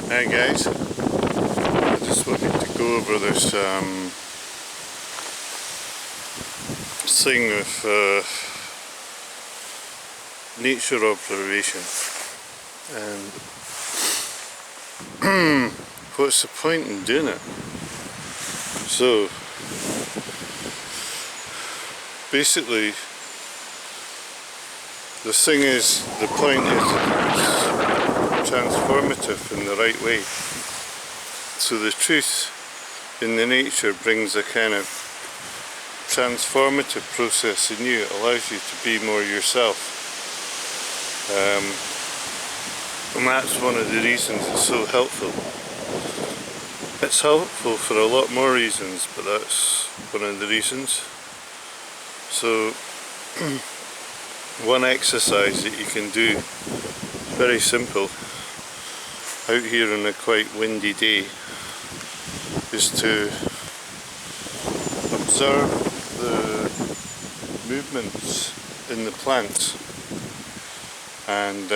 Hi guys, I just wanted to go over this thing of nature observation and what's the point in doing it? So basically the thing is, the point is transformative in the right way. So the truth in the nature brings a kind of transformative process in you. It allows you to be more yourself. And that's one of the reasons it's so helpful. It's helpful for a lot more reasons, but that's one of the reasons. So one exercise that you can do, very simple, out here on a quite windy day, is to observe the movements in the plants and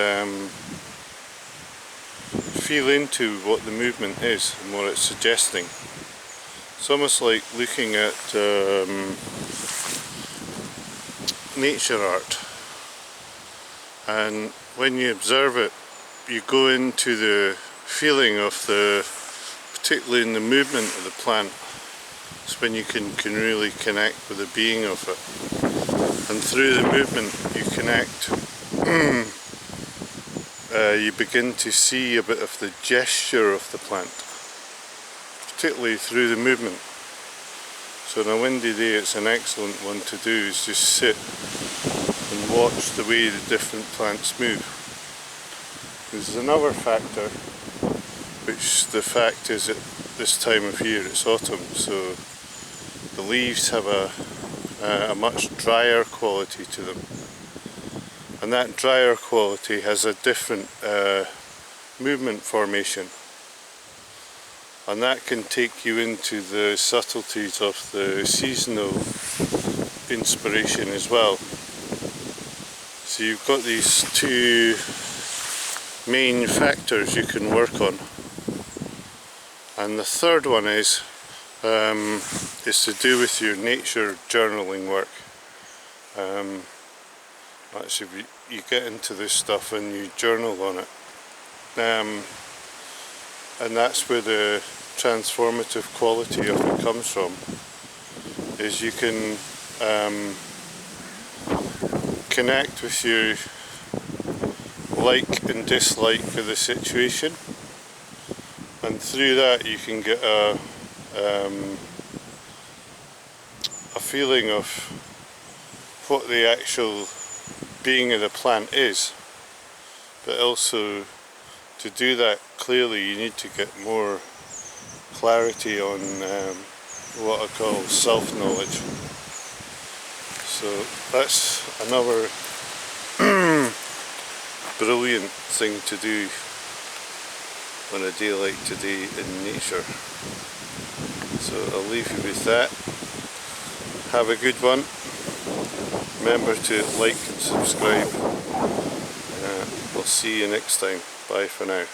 feel into what the movement is and what it's suggesting. It's almost like looking at nature art, and when you observe it, you go into the feeling of particularly in the movement of the plant. It's when you can really connect with the being of it, and through the movement you connect. You begin to see a bit of the gesture of the plant, particularly through the movement. So on a windy day it's an excellent one to do, is just sit and watch the way the different plants move. There's another factor, which the fact is at this time of year it's autumn, so the leaves have a much drier quality to them, and that drier quality has a different movement formation, and that can take you into the subtleties of the seasonal inspiration as well. So you've got these two main factors you can work on, and the third one is to do with your nature journaling work. Actually, you get into this stuff and you journal on it, and that's where the transformative quality of it comes from. Is you can connect with your like and dislike for the situation, and through that you can get a feeling of what the actual being of the plant is. But also, to do that clearly, you need to get more clarity on what I call self-knowledge. So that's another brilliant thing to do on a day like today in nature. So I'll leave you with that. Have a good one. Remember to like and subscribe. We'll see you next time. Bye for now.